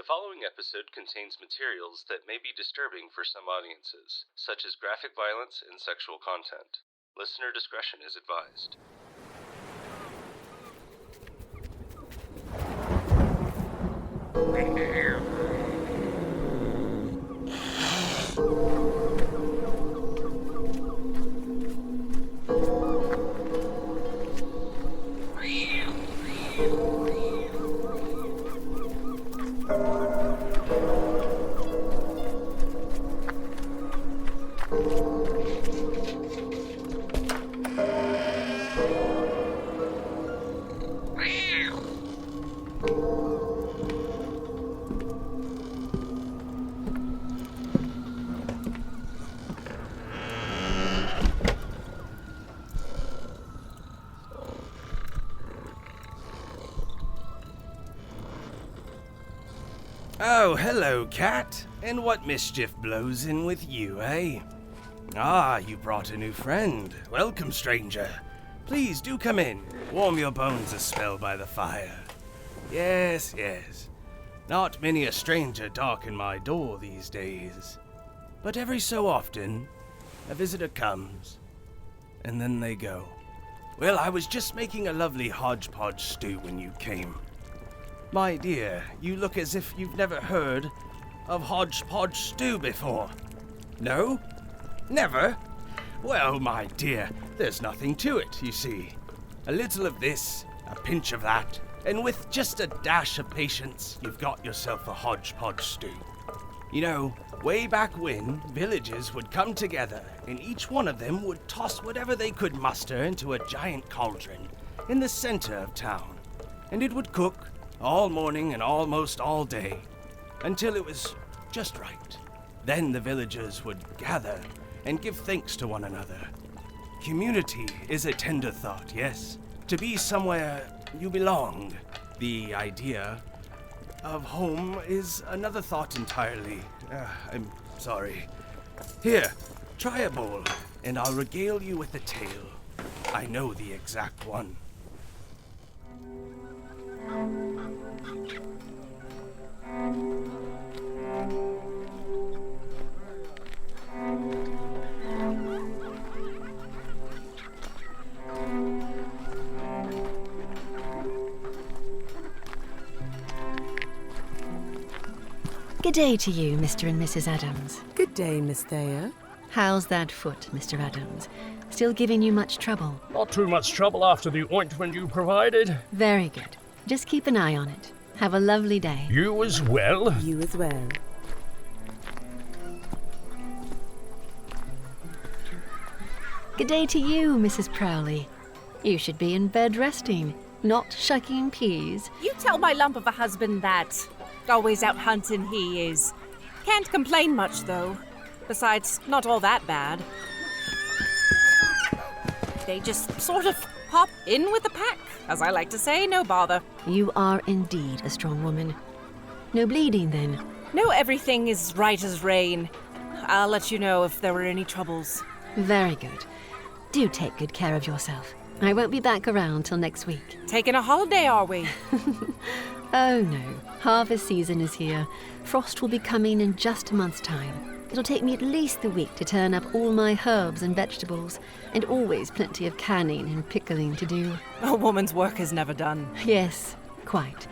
The following episode contains materials that may be disturbing for some audiences, such as graphic violence and sexual content. Listener discretion is advised. Oh, hello, cat. And what mischief blows in with you, eh? Ah, you brought a new friend. Welcome, stranger. Please do come in. Warm your bones a spell by the fire. Yes. Not many a stranger darken my door these days. But every so often, a visitor comes, and then they go. Well, I was just making a lovely hodgepodge stew when you came. My dear, you look as if you've never heard of hodgepodge stew before. No? Never? Well, my dear, there's nothing to it, you see. A little of this, a pinch of that, and with just a dash of patience, you've got yourself a hodgepodge stew. You know, way back when, villages would come together, and each one of them would toss whatever they could muster into a giant cauldron in the center of town, and it would cook all morning and almost all day, until it was just right. Then the villagers would gather and give thanks to one another. Community is a tender thought, yes? To be somewhere you belong. The idea of home is another thought entirely. I'm sorry. Here, try a bowl, and I'll regale you with a tale. I know the exact one. Good day to you, Mr. and Mrs. Adams. Good day, Miss Thayer. How's that foot, Mr. Adams? Still giving you much trouble? Not too much trouble after the ointment you provided. Very good. Just keep an eye on it. Have a lovely day. You as well. You as well. Good day to you, Mrs. Prowley. You should be in bed resting, not shucking peas. You tell my lump of a husband that. Always out hunting he is. Can't complain much, though. Besides, not all that bad. They just sort of hop in with the pack. As I like to say, no bother. You are indeed a strong woman. No bleeding, then? No, everything is right as rain. I'll let you know if there were any troubles. Very good. Do take good care of yourself. I won't be back around till next week. Taking a holiday, are we? Oh no, harvest season is here. Frost will be coming in just a month's time. It'll take me at least a week to turn up all my herbs and vegetables, and always plenty of canning and pickling to do. A woman's work is never done. Yes, quite.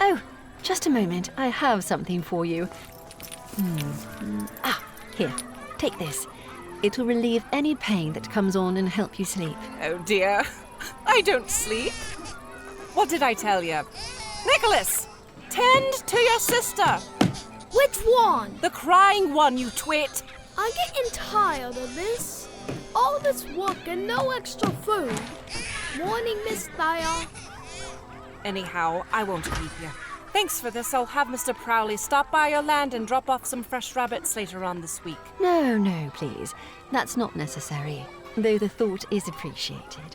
Oh, just a moment, I have something for you. Here, take this. It will relieve any pain that comes on and help you sleep. Oh dear, I don't sleep. What did I tell you? Nicholas, tend to your sister. Which one? The crying one, you twit. I'm getting tired of this. All this work and no extra food. Morning, Miss Thayer. Anyhow, I won't keep you. Thanks for this. I'll have Mr. Prowley stop by your land and drop off some fresh rabbits later on this week. No, please. That's not necessary, though the thought is appreciated.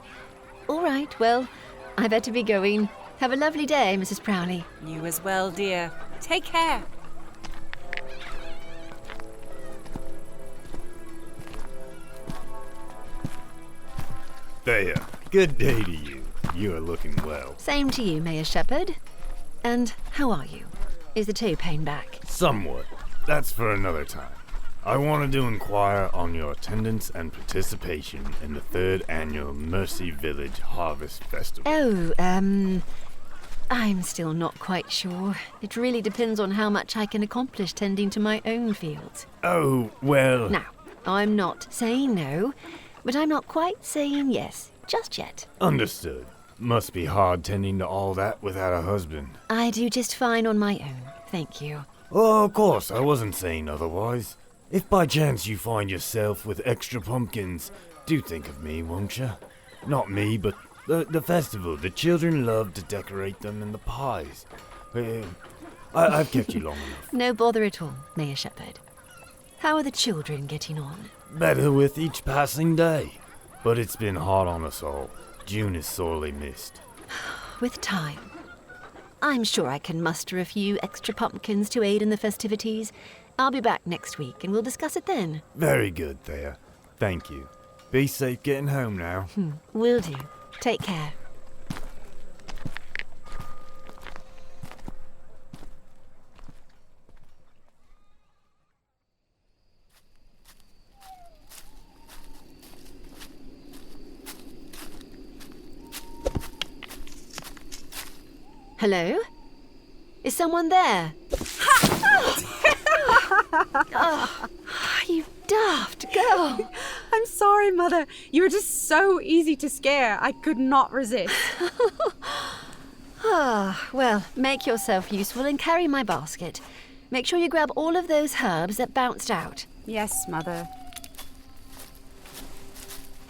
All right, well, I better be going. Have a lovely day, Mrs. Prowley. You as well, dear. Take care. Thayer, good day to you. You are looking well. Same to you, Mayor Shepherd. And how are you? Is the toe pain back? Somewhat. That's for another time. I wanted to inquire on your attendance and participation in the 3rd annual Mercy Village Harvest Festival. Oh, I'm still not quite sure. It really depends on how much I can accomplish tending to my own fields. Oh, well... Now, I'm not saying no, but I'm not quite saying yes, just yet. Understood. Must be hard tending to all that without a husband. I do just fine on my own, thank you. Oh, of course, I wasn't saying otherwise. If by chance you find yourself with extra pumpkins, do think of me, won't you? Not me, but the festival. The children love to decorate them and the pies. I've kept you long enough. No bother at all, Mayor Shepherd. How are the children getting on? Better with each passing day. But it's been hard on us all. June is sorely missed. With time. I'm sure I can muster a few extra pumpkins to aid in the festivities. I'll be back next week and we'll discuss it then. Very good, Thea. Thank you. Be safe getting home now. Will do. Take care. Hello? Is someone there? Oh, you daft girl. I'm sorry, Mother. You were just so easy to scare. I could not resist. Well, make yourself useful and carry my basket. Make sure you grab all of those herbs that bounced out. Yes, Mother.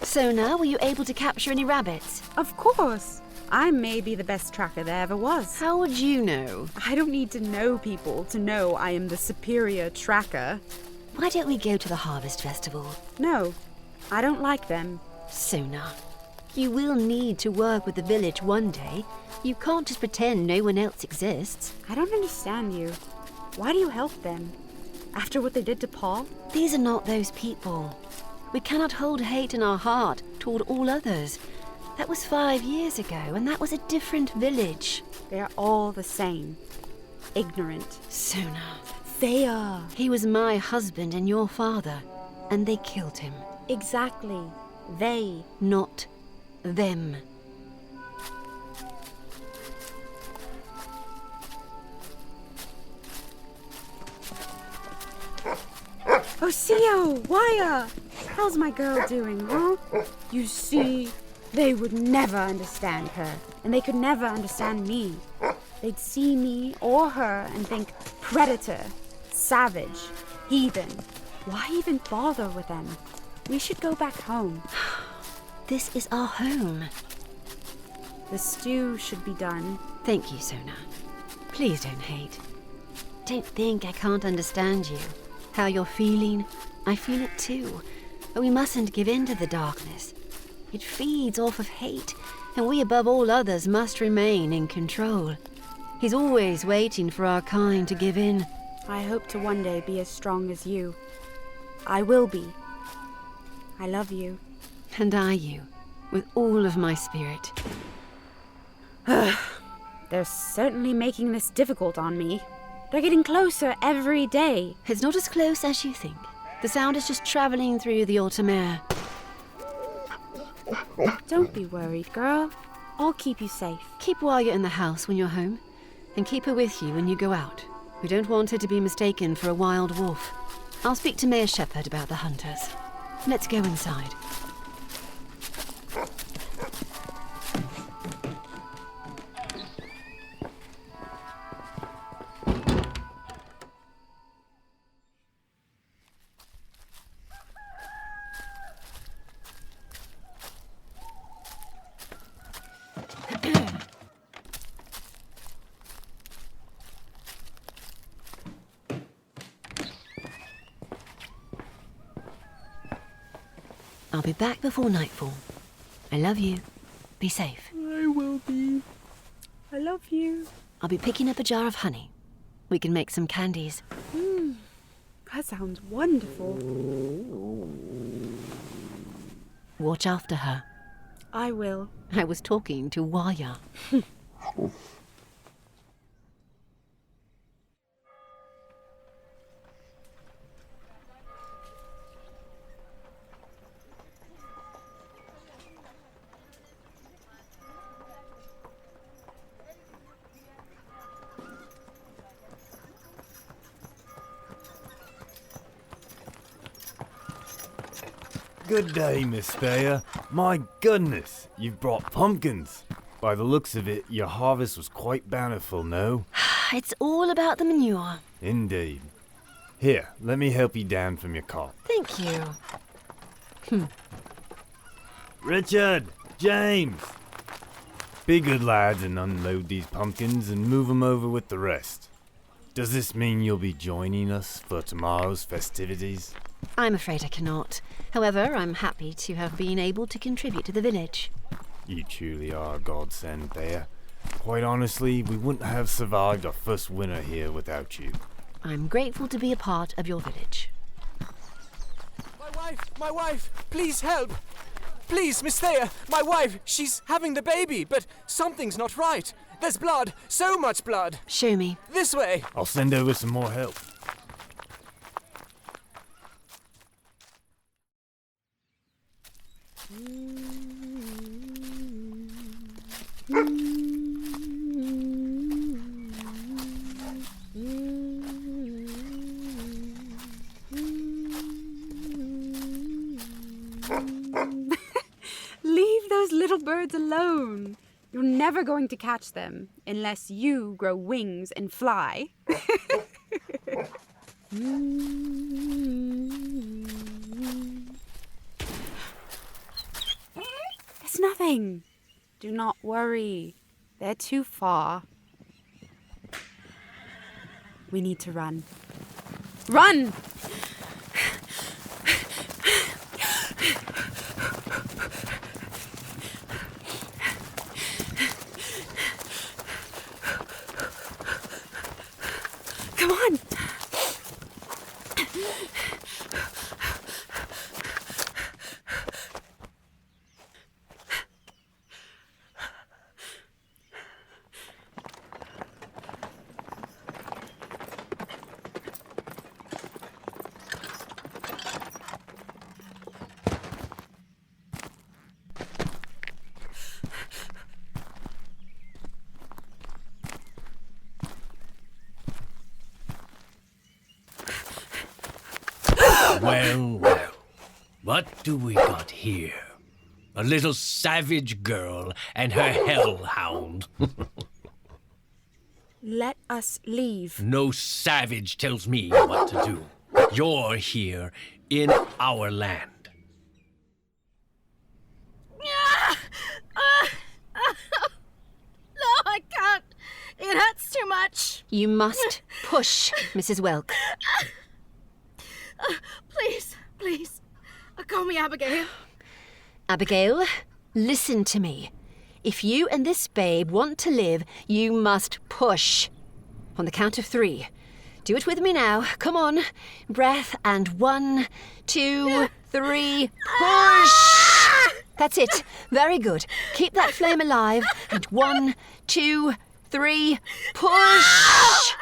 So now, were you able to capture any rabbits? Of course. I may be the best tracker there ever was. How would you know? I don't need to know people to know I am the superior tracker. Why don't we go to the Harvest Festival? No, I don't like them. Sona, you will need to work with the village one day. You can't just pretend no one else exists. I don't understand you. Why do you help them? After what they did to Paul? These are not those people. We cannot hold hate in our heart toward all others. That was 5 years ago, and that was a different village. They are all the same. Ignorant. Sona. They are. He was my husband and your father, and they killed him. Exactly. They. Not them. Osio, Waya! How's my girl doing, huh? You see, they would never understand her, and they could never understand me. They'd see me or her and think predator, savage, heathen. Why even bother with them? We should go back home. This is our home. The stew should be done. Thank you, Sona. Please don't hate. Don't think I can't understand you. How you're feeling, I feel it too. But we mustn't give in to the darkness. It feeds off of hate, and we above all others must remain in control. He's always waiting for our kind to give in. I hope to one day be as strong as you. I will be. I love you. And I you, with all of my spirit. They're certainly making this difficult on me. They're getting closer every day. It's not as close as you think. The sound is just traveling through the autumn air. Don't be worried, girl. I'll keep you safe. Keep Waya in the house when you're home, and keep her with you when you go out. We don't want her to be mistaken for a wild wolf. I'll speak to Mayor Shepherd about the hunters. Let's go inside. I'll be back before nightfall. I love you. Be safe. I will be. I love you. I'll be picking up a jar of honey. We can make some candies. That sounds wonderful. Watch after her. I will. I was talking to Waya. Good day, Miss Thayer. My goodness, you've brought pumpkins. By the looks of it, your harvest was quite bountiful, no? It's all about the manure. Indeed. Here, let me help you down from your cart. Thank you. Richard! James! Be good lads and unload these pumpkins and move them over with the rest. Does this mean you'll be joining us for tomorrow's festivities? I'm afraid I cannot. However, I'm happy to have been able to contribute to the village. You truly are a godsend there. Quite honestly, we wouldn't have survived our first winter here without you. I'm grateful to be a part of your village. My wife, please help. Please, Miss Thayer, my wife, she's having the baby, but something's not right. There's blood, so much blood. Show me. This way. I'll send over some more help. Leave those little birds alone. You're never going to catch them unless you grow wings and fly. It's nothing. Do not worry. They're too far. We need to run. Run! Come on! Well, well, what do we got here? A little savage girl and her hellhound. Let us leave. No savage tells me what to do. You're here in our land. No, I can't. It hurts too much. You must push, Mrs. Welk. Please, please. Call me Abigail. Abigail, listen to me. If you and this babe want to live, you must push. On the count of 3. Do it with me now. Come on. Breath and 1, 2, 3. Push! That's it. Very good. Keep that flame alive. And 1, 2, 3. Push!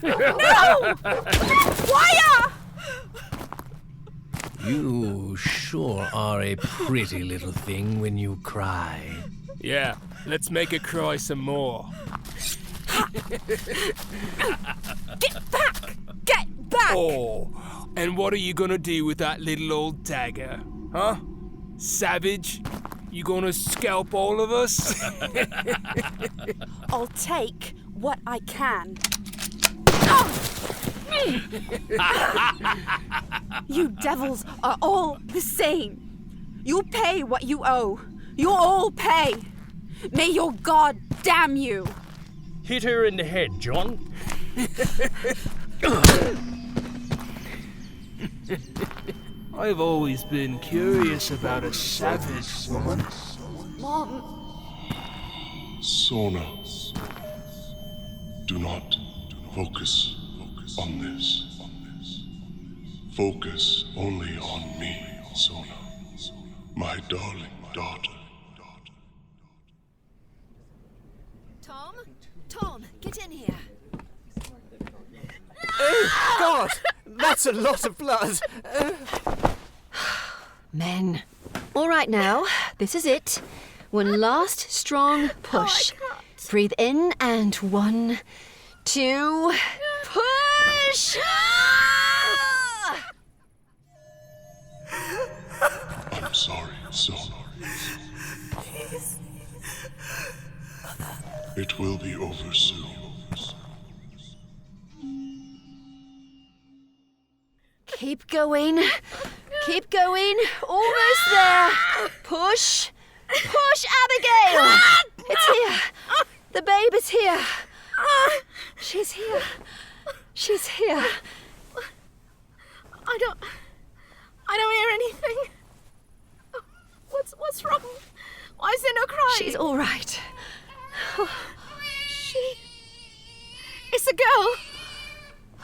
No! Wire! You sure are a pretty little thing when you cry. Yeah, let's make her cry some more. Get back! Get back! Oh, and what are you gonna do with that little old dagger? Huh? Savage? You gonna scalp all of us? I'll take what I can. You devils are all the same. You'll pay what you owe. You'll all pay. May your God damn you. Hit her in the head, John. I've always been curious about a savage woman. Mom. Sona, do not focus on this. Focus only on me, Sona, my darling daughter. Tom, get in here. Oh, God! That's a lot of blood. Men. All right now, this is it. One last strong push. Breathe in and 1, 2, push! It will be over soon. Keep going. Keep going. Almost there. Push. Push, Abigail! It's here. The babe is here. She's here. She's here. I don't hear anything. What's wrong? Why is there no crying? She's all right. It's a girl.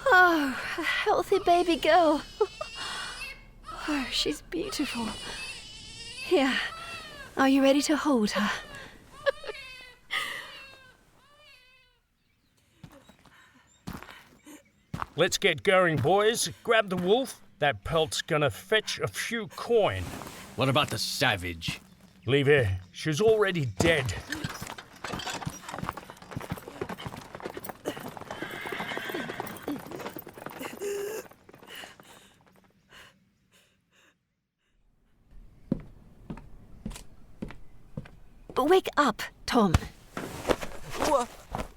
Oh, a healthy baby girl. Oh, she's beautiful. Here, are you ready to hold her? Let's get going, boys. Grab the wolf. That pelt's gonna fetch a few coin. What about the savage? Leave her. She's already dead. Wake up, Tom.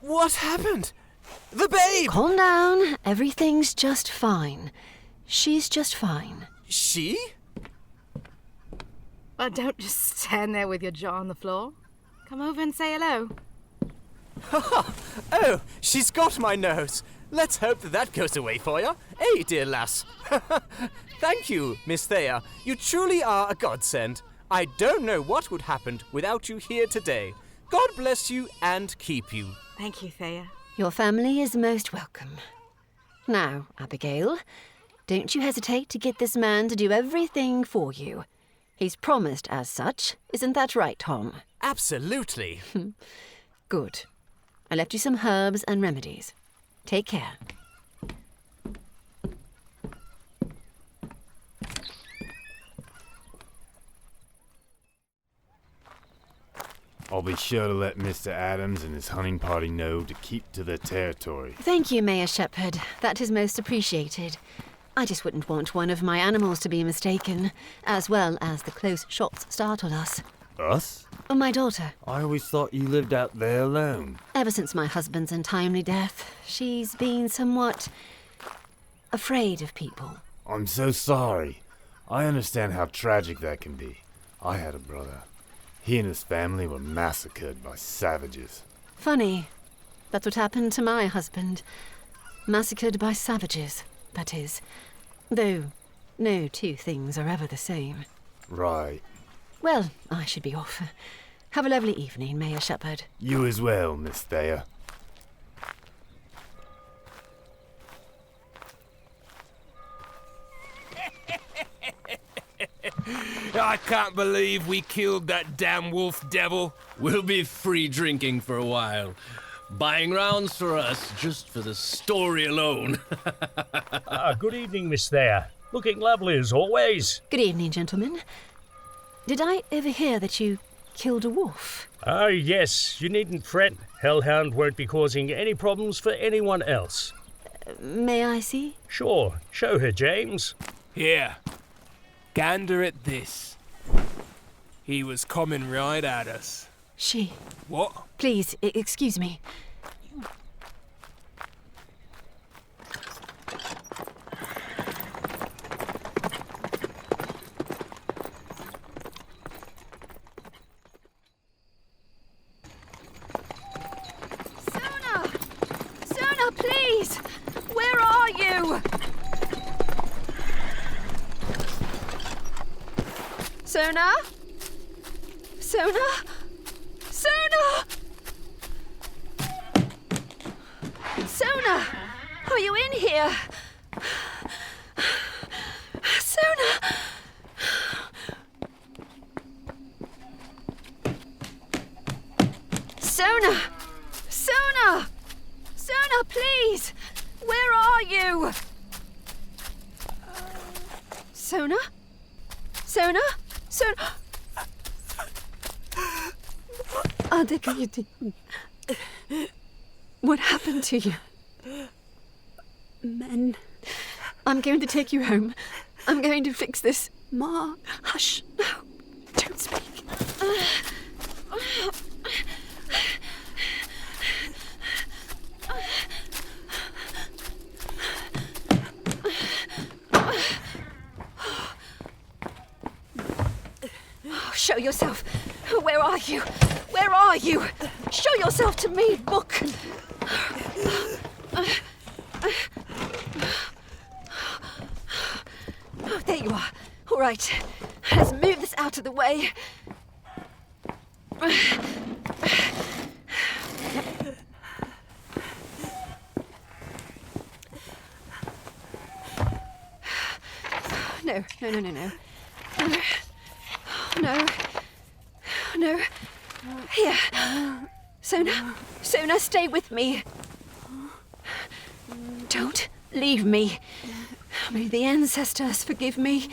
What happened? The babe! Calm down. Everything's just fine. She's just fine. She? Well, don't just stand there with your jaw on the floor. Come over and say hello. Oh, she's got my nose. Let's hope that goes away for you. Eh, dear lass? Thank you, Miss Thea. You truly are a godsend. I don't know what would happen without you here today. God bless you and keep you. Thank you, Thea. Your family is most welcome. Now, Abigail, don't you hesitate to get this man to do everything for you. He's promised as such. Isn't that right, Tom? Absolutely. Good. I left you some herbs and remedies. Take care. I'll be sure to let Mr. Adams and his hunting party know to keep to their territory. Thank you, Mayor Shepherd. That is most appreciated. I just wouldn't want one of my animals to be mistaken, as well as the close shots startled us. Us? My daughter. I always thought you lived out there alone. Ever since my husband's untimely death, she's been somewhat afraid of people. I'm so sorry. I understand how tragic that can be. I had a brother. He and his family were massacred by savages. Funny. That's what happened to my husband. Massacred by savages, that is. Though no two things are ever the same. Right. Well, I should be off. Have a lovely evening, Mayor Shepherd. You as well, Miss Thea. I can't believe we killed that damn wolf devil. We'll be free drinking for a while. Buying rounds for us just for the story alone. Good evening, Miss Thea. Looking lovely as always. Good evening, gentlemen. Did I overhear that you killed a wolf? Oh, yes. You needn't fret. Hellhound won't be causing any problems for anyone else. May I see? Sure. Show her, James. Here. Gander at this. He was coming right at us. She. What? Please, excuse me. Sona, please! Where are you? Sona? Sona? Sona! Sona! Are you in here? Sona! Sona! Sona! Sona, please! Where are you? Sona? Sona? Sona? What happened to you? Men. I'm going to take you home. I'm going to fix this. Ma. Hush. No. Don't speak. yourself. Where are you? Where are you? Show yourself to me, book. Oh, there you are. All right. Let's move this out of the way. No. No. Here. Sona, stay with me. Don't leave me. May the ancestors forgive me.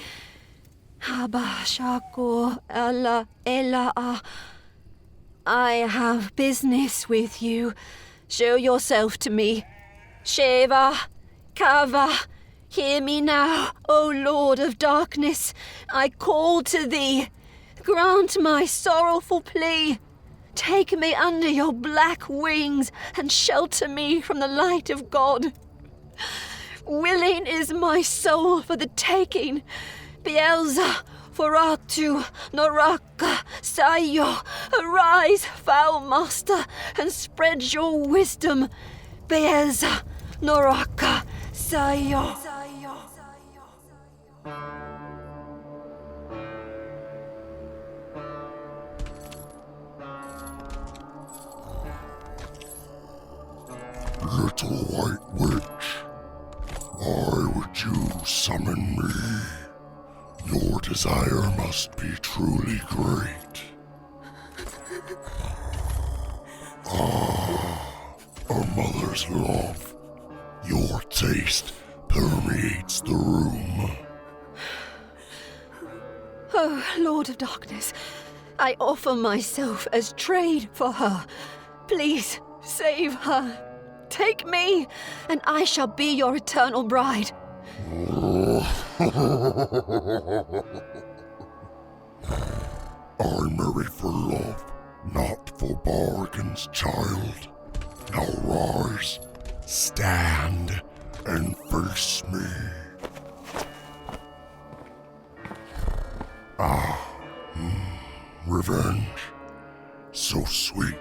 Abba Shako Allah Ella. I have business with you. Show yourself to me. Sheva, Kava, hear me now, O Lord of Darkness. I call to thee. Grant my sorrowful plea. Take me under your black wings and shelter me from the light of God. Willing is my soul for the taking. Beelza, Foratu, Noraka, Sayo, arise, foul master, and spread your wisdom. Beelza, Noraka, Sayo. Little white witch, why would you summon me? Your desire must be truly great. A mother's love. Your taste permeates the room. Oh, Lord of Darkness, I offer myself as trade for her. Please, save her. Take me, and I shall be your eternal bride. I marry for love, not for bargains, child. Now rise, stand, and face me. Revenge. So sweet.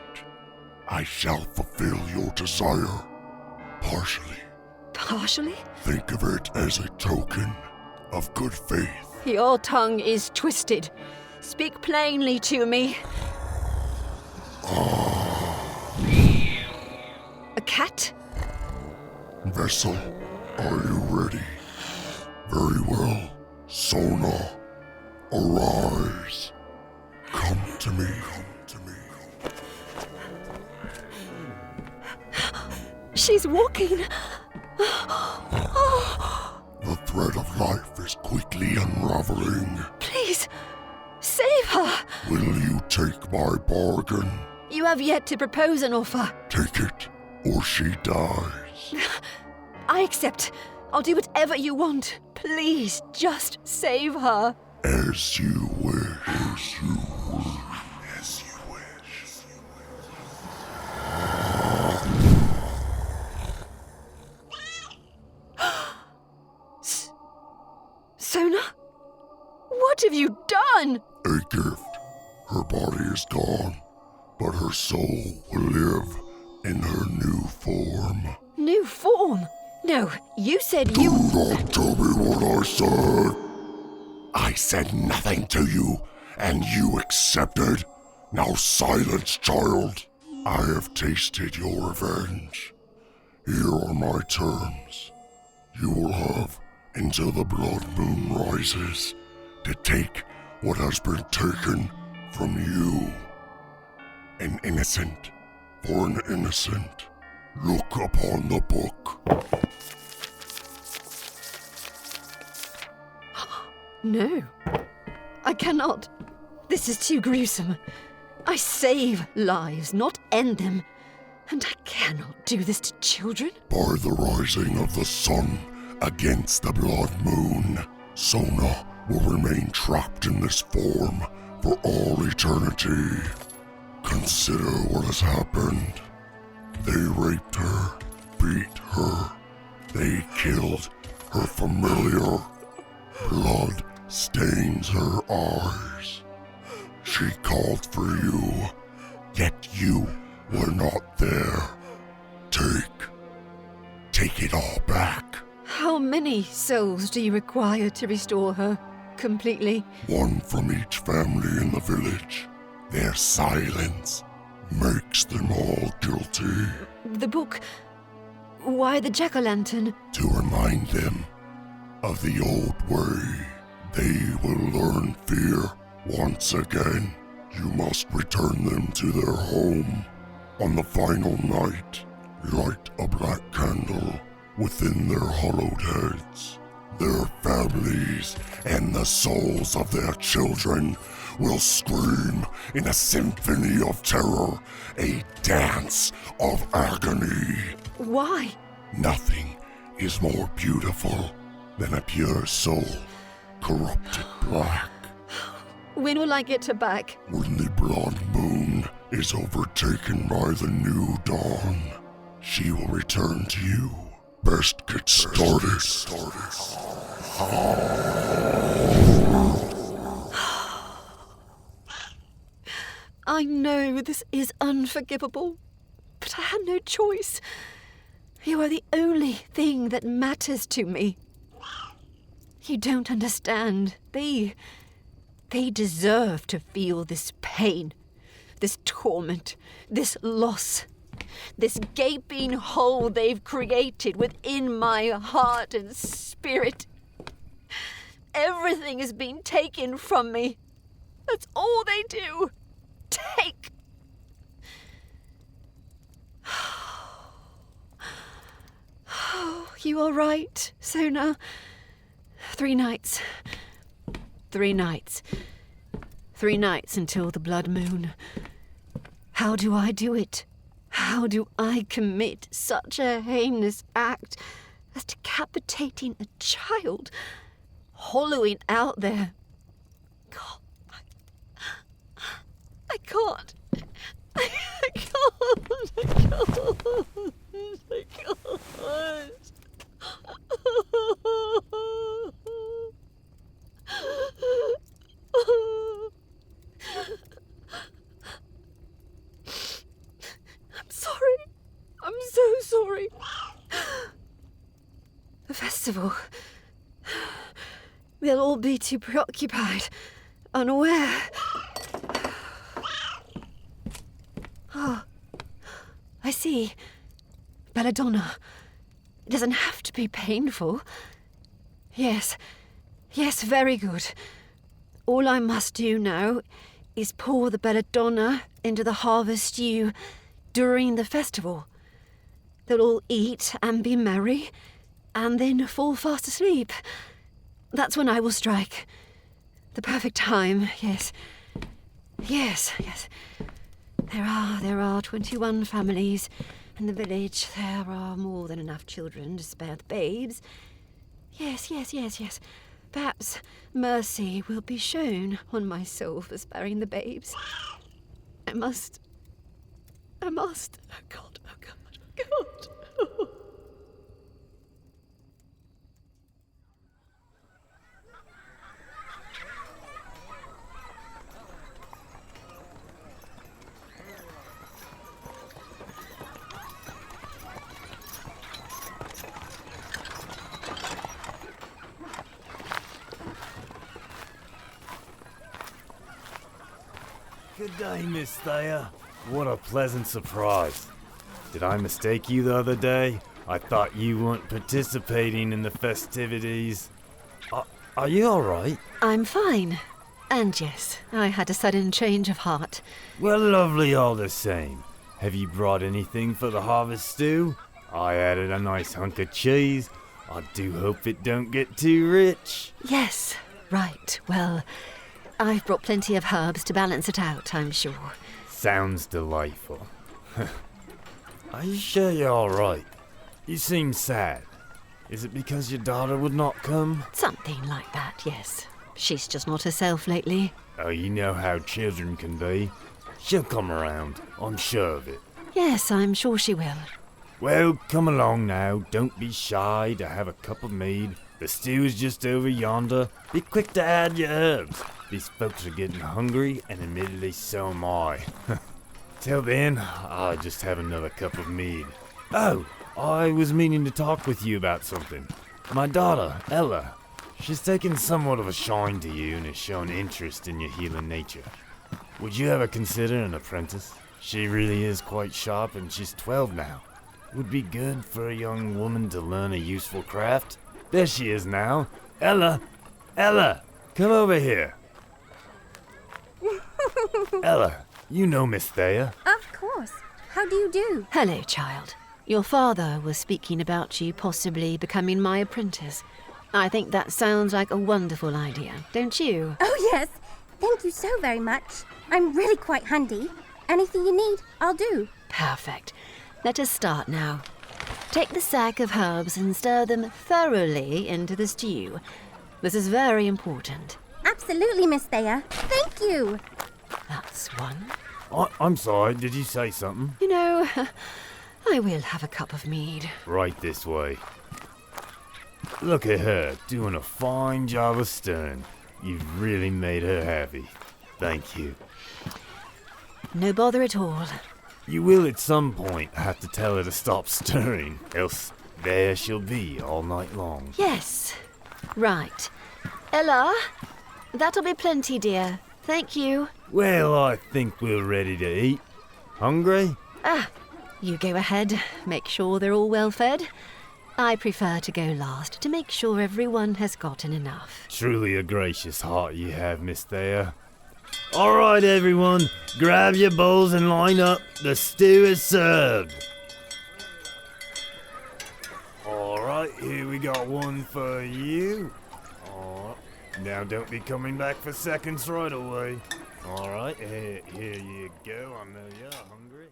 I shall fulfill your desire. Partially. Partially? Think of it as a token of good faith. Your tongue is twisted. Speak plainly to me. A cat? Vessel, are you ready? Very well. Sona, arise. Come to me. She's walking. The thread of life is quickly unraveling. Please, save her. Will you take my bargain? You have yet to propose an offer. Take it, or she dies. I accept. I'll do whatever you want. Please, just save her. As you wish. As you wish. As you wish. Sona? What have you done? A gift. Her body is gone, but her soul will live in her new form. New form? No, you said Do not tell me what I said. I said nothing to you, and you accepted. Now silence, child. I have tasted your revenge. Here are my terms. You will have until the blood moon rises to take what has been taken from you. An innocent for an innocent. Look upon the book. No, I cannot. This is too gruesome. I save lives, not end them. And I cannot do this to children. By the rising of the sun against the blood moon, Sona will remain trapped in this form for all eternity. Consider what has happened. They raped her, beat her. They killed her familiar. Blood stains her eyes. She take it all back. How many souls do you require to restore her completely? One from each family in the village. Their silence makes them all guilty. The book. Why the jack-o'-lantern? To remind them of the old way. They will learn fear once again. You must return them to their home. On the final night, light a black candle within their hollowed heads. Their families and the souls of their children will scream in a symphony of terror, a dance of agony. Why? Nothing is more beautiful than a pure soul, corrupted black. When will I get her back? When the blood moon is overtaken by the new dawn, she will return to you. Best get started. I know this is unforgivable, but I had no choice. You are the only thing that matters to me. You don't understand. They deserve to feel this pain, this torment, this loss, this gaping hole they've created within my heart and spirit. Everything has been taken from me. That's all they do. Take. You are right, Sona. 3 nights. 3 nights. 3 nights until the blood moon. How do I do it? How do I commit such a heinous act as decapitating a child, hollowing out their... God, I can't. I can't. I'm sorry. I'm so sorry. The festival. They'll all be too preoccupied, unaware. Ah, I see. Belladonna. It doesn't have to be painful. Yes, very good. All I must do now is pour the belladonna into the harvest stew during the festival. They'll all eat and be merry, and then fall fast asleep. That's when I will strike. The perfect time, yes. Yes. There are 21 families in the village. There are more than enough children to spare the babes. Yes. Perhaps mercy will be shown on my soul for sparing the babes. I must. Oh, God. Good day, Miss Thayer. What a pleasant surprise. Did I mistake you the other day? I thought you weren't participating in the festivities. Are you alright? I'm fine. And yes, I had a sudden change of heart. Well, lovely all the same. Have you brought anything for the harvest stew? I added a nice hunk of cheese. I do hope it don't get too rich. Yes, right. Well, I've brought plenty of herbs to balance it out, I'm sure. Sounds delightful. Are you sure you're alright? You seem sad. Is it because your daughter would not come? Something like that, yes. She's just not herself lately. Oh, you know how children can be. She'll come around, I'm sure of it. Yes, I'm sure she will. Well, come along now. Don't be shy to have a cup of mead. The stew is just over yonder. Be quick to add your herbs. These folks are getting hungry, and admittedly so am I. Till then, I'll just have another cup of mead. Oh, I was meaning to talk with you about something. My daughter, Ella, she's taken somewhat of a shine to you and has shown interest in your healing nature. Would you ever consider an apprentice? She really is quite sharp and she's 12 now. Would be good for a young woman to learn a useful craft. There she is now. Ella! Ella! Come over here. Ella, you know Miss Thea. Of course. How do you do? Hello, child. Your father was speaking about you possibly becoming my apprentice. I think that sounds like a wonderful idea, don't you? Oh, yes. Thank you so very much. I'm really quite handy. Anything you need, I'll do. Perfect. Let us start now. Take the sack of herbs and stir them thoroughly into the stew. This is very important. Absolutely, Miss Thea. Thank you. That's one. I'm sorry, did you say something? You know, I will have a cup of mead. Right this way. Look at her, doing a fine job of stirring. You've really made her happy. Thank you. No bother at all. You will at some point have to tell her to stop stirring, else there she'll be all night long. Yes. Right. Ella, that'll be plenty, dear. Thank you. Well, I think we're ready to eat. Hungry? You go ahead. Make sure they're all well fed. I prefer to go last to make sure everyone has gotten enough. Truly a gracious heart you have, Miss Thea. All right, everyone, grab your bowls and line up. The stew is served. All right, here we got one for you. All right. Now don't be coming back for seconds right away. All right, here you go. I know you're hungry.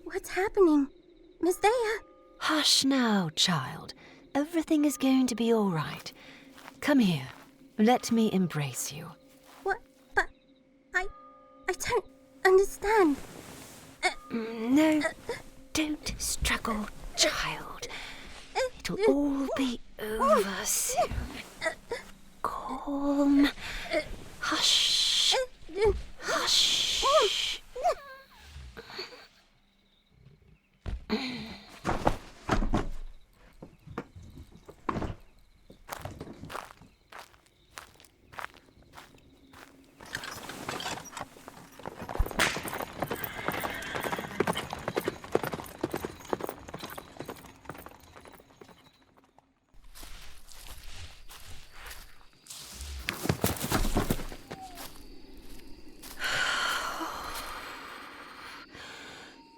What's happening? Miss Thea? Hush now, child. Everything is going to be all right. Come here. Let me embrace you. What? But I don't understand. No, don't struggle, child. It'll all be over soon. Calm. Hush. Hush.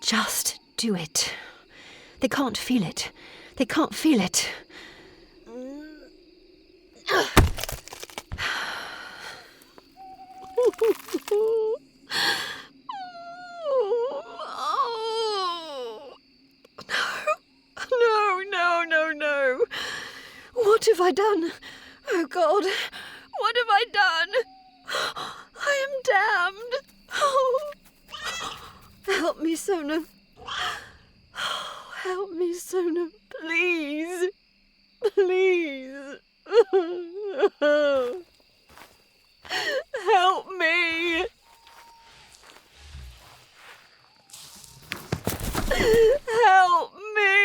Just do it. They can't feel it. They can't feel it. No. What have I done? Oh, God. What have I done? I am damned. Oh. Help me, Sona. Help me, Sona. Please. Please. Help me. Help me.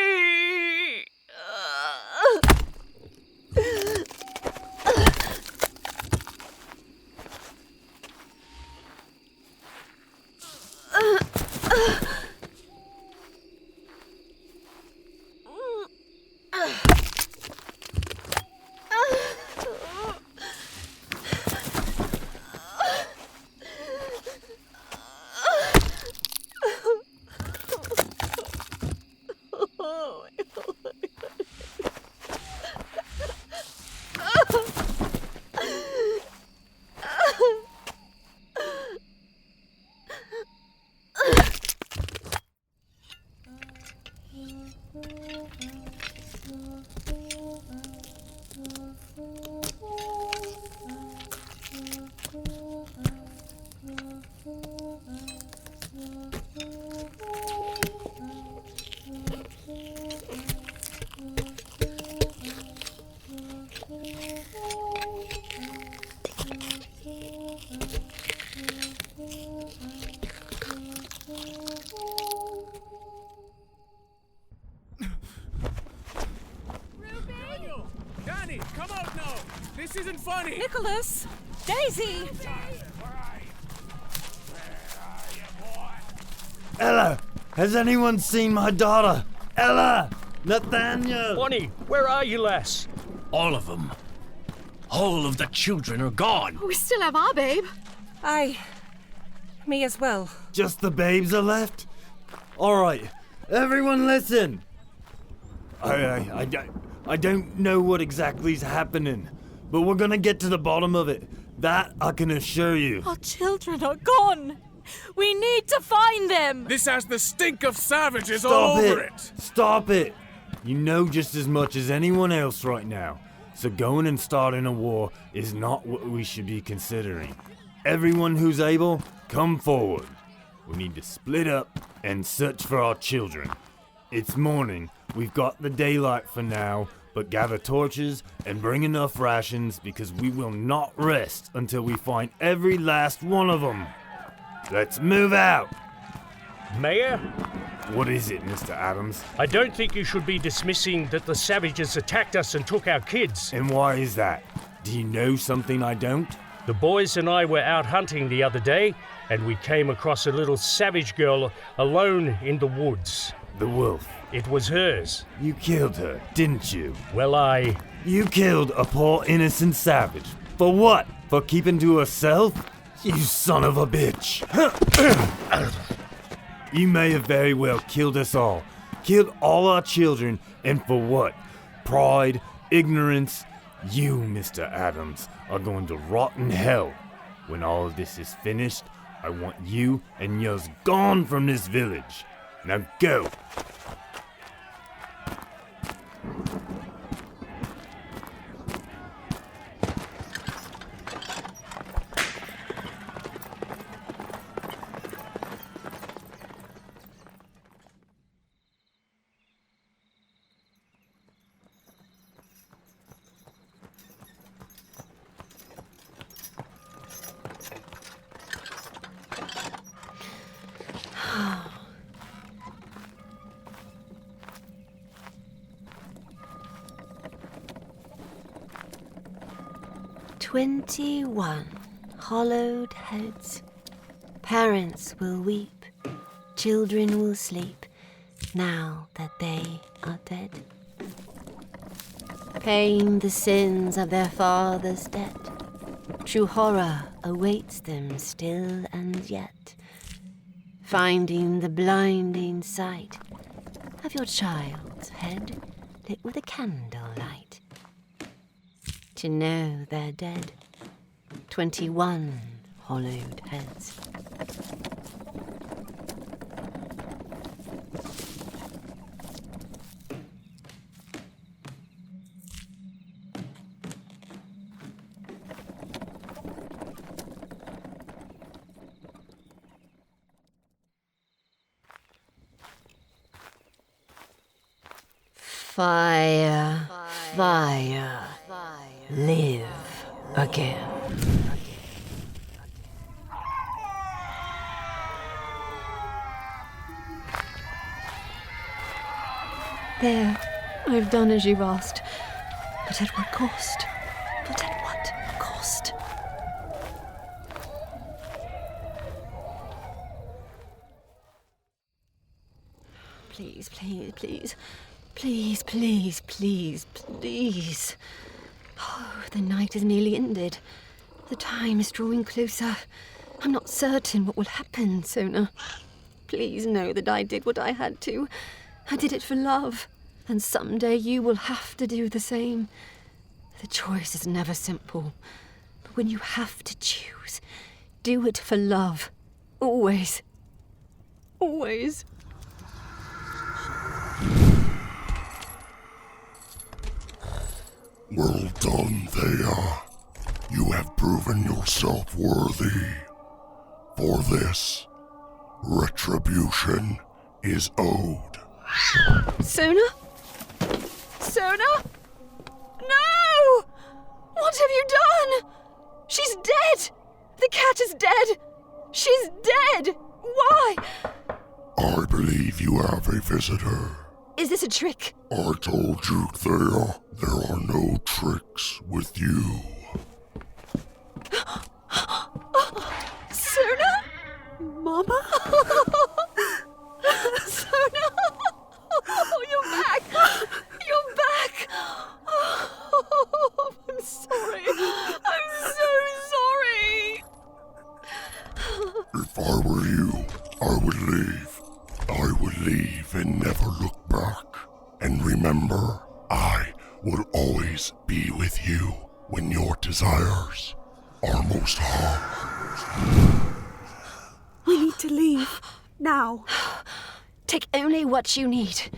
Come out now! This isn't funny! Nicholas! Daisy! Ella! Has anyone seen my daughter? Ella! Nathaniel! Bonnie, where are you, lass? All of them. All of the children are gone. We still have our babe. Me as well. Just the babes are left? Alright, everyone listen! I don't know what exactly's happening, but we're gonna get to the bottom of it. That I can assure you. Our children are gone! We need to find them! This has the stink of savages all over it! Stop it! You know just as much as anyone else right now, so going and starting a war is not what we should be considering. Everyone who's able, come forward. We need to split up and search for our children. It's morning. We've got the daylight for now, but gather torches and bring enough rations because we will not rest until we find every last one of them. Let's move out. Mayor? What is it, Mr. Adams? I don't think you should be dismissing that the savages attacked us and took our kids. And why is that? Do you know something I don't? The boys and I were out hunting the other day, and we came across a little savage girl alone in the woods. The wolf. It was hers. You killed her, didn't you? Well, You killed a poor innocent savage. For what? For keeping to herself? You son of a bitch. You may have very well killed us all. Killed all our children, and for what? Pride, ignorance. You, Mr. Adams, are going to rot in hell. When all of this is finished, I want you and yours gone from this village. Now go. "21 hollowed heads. Parents will weep, children will sleep, now that they are dead. Paying the sins of their father's debt. True horror awaits them still and yet. Finding the blinding sight of your child's head lit with a candlelight. To know they're dead. 21 hollowed heads. Fire, fire, live again. There, I've done as you've asked. But at what cost? But at what cost? Please, please, please. Please, please, please, please. Oh, the night is nearly ended. The time is drawing closer. I'm not certain what will happen sooner. Please know that I did what I had to. I did it for love. And someday you will have to do the same. The choice is never simple. But when you have to choose, do it for love. Always. Always. Well done, Thea. You have proven yourself worthy. For this, retribution is owed. Sona? Sona? No! What have you done? She's dead! The cat is dead! She's dead! Why? I believe you have a visitor. Is this a trick? I told you, Thea, there are no tricks with you. Sona? Mama? Sona? Oh, you're back! You're back! Oh, I'm sorry. I'm so sorry. If I were you, I would leave. I would leave and never look back. And remember, I will always be with you when your desires are most harmed. We need to leave. Now. Take only what you need.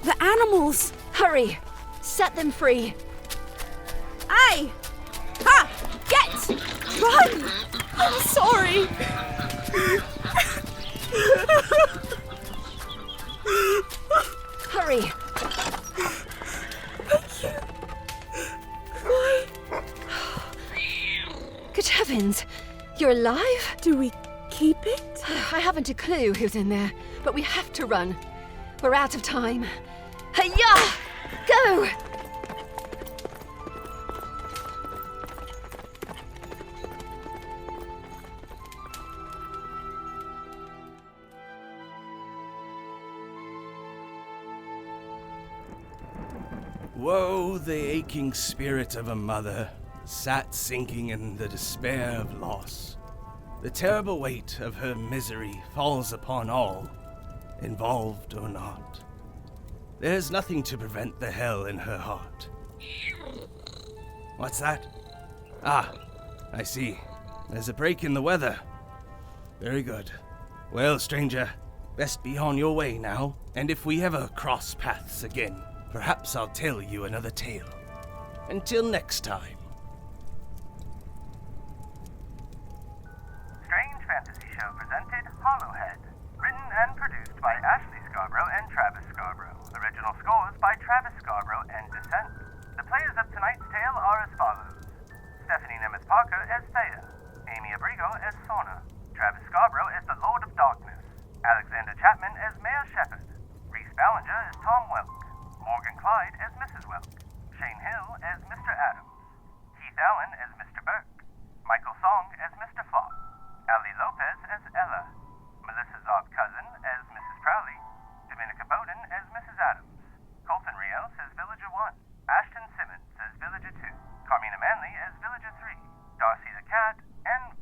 The animals! Hurry! Set them free! Aye! Ha! Get! Run! I'm sorry! Hurry! Thank you. Why? Good heavens! You're alive? Do we keep it? I haven't a clue who's in there, but we have to run. We're out of time. Hi-ya! Go! Woe, the aching spirit of a mother, sat sinking in the despair of loss. The terrible weight of her misery falls upon all, involved or not. There's nothing to prevent the hell in her heart. What's that? Ah, I see. There's a break in the weather. Very good. Well, stranger, best be on your way now, and if we ever cross paths again, perhaps I'll tell you another tale. Until next time. Strange Fantasy Show presented Hollowhead. Written and produced by Ashley Scarbro and Travis Scarbro. Original scores by Travis Scarbro and Dyssent. The players of tonight's tale are as follows. Stephanie Nemeth-Parker as Thea. Amy Abrigo as Sona. Travis Scarbro as the Lord of Darkness. Alexander Chapman as Mayor Shepherd. Rhys Ballinger as Tom Welk. Morgan Clyde as Mrs. Welk. Shane Hill as Mr. Adams. Heath Allyn as Mr. Burke. Michael Song as Mr. Fox. Lopez as Ella. Melissa Zarb-Cousin as Mrs. Crowley. Dominica Bowden as Mrs. Adams. Colton Rios as Villager 1. Ashton Simmons as Villager 2. Carmina Manley as Villager 3. Darcy the Cat, and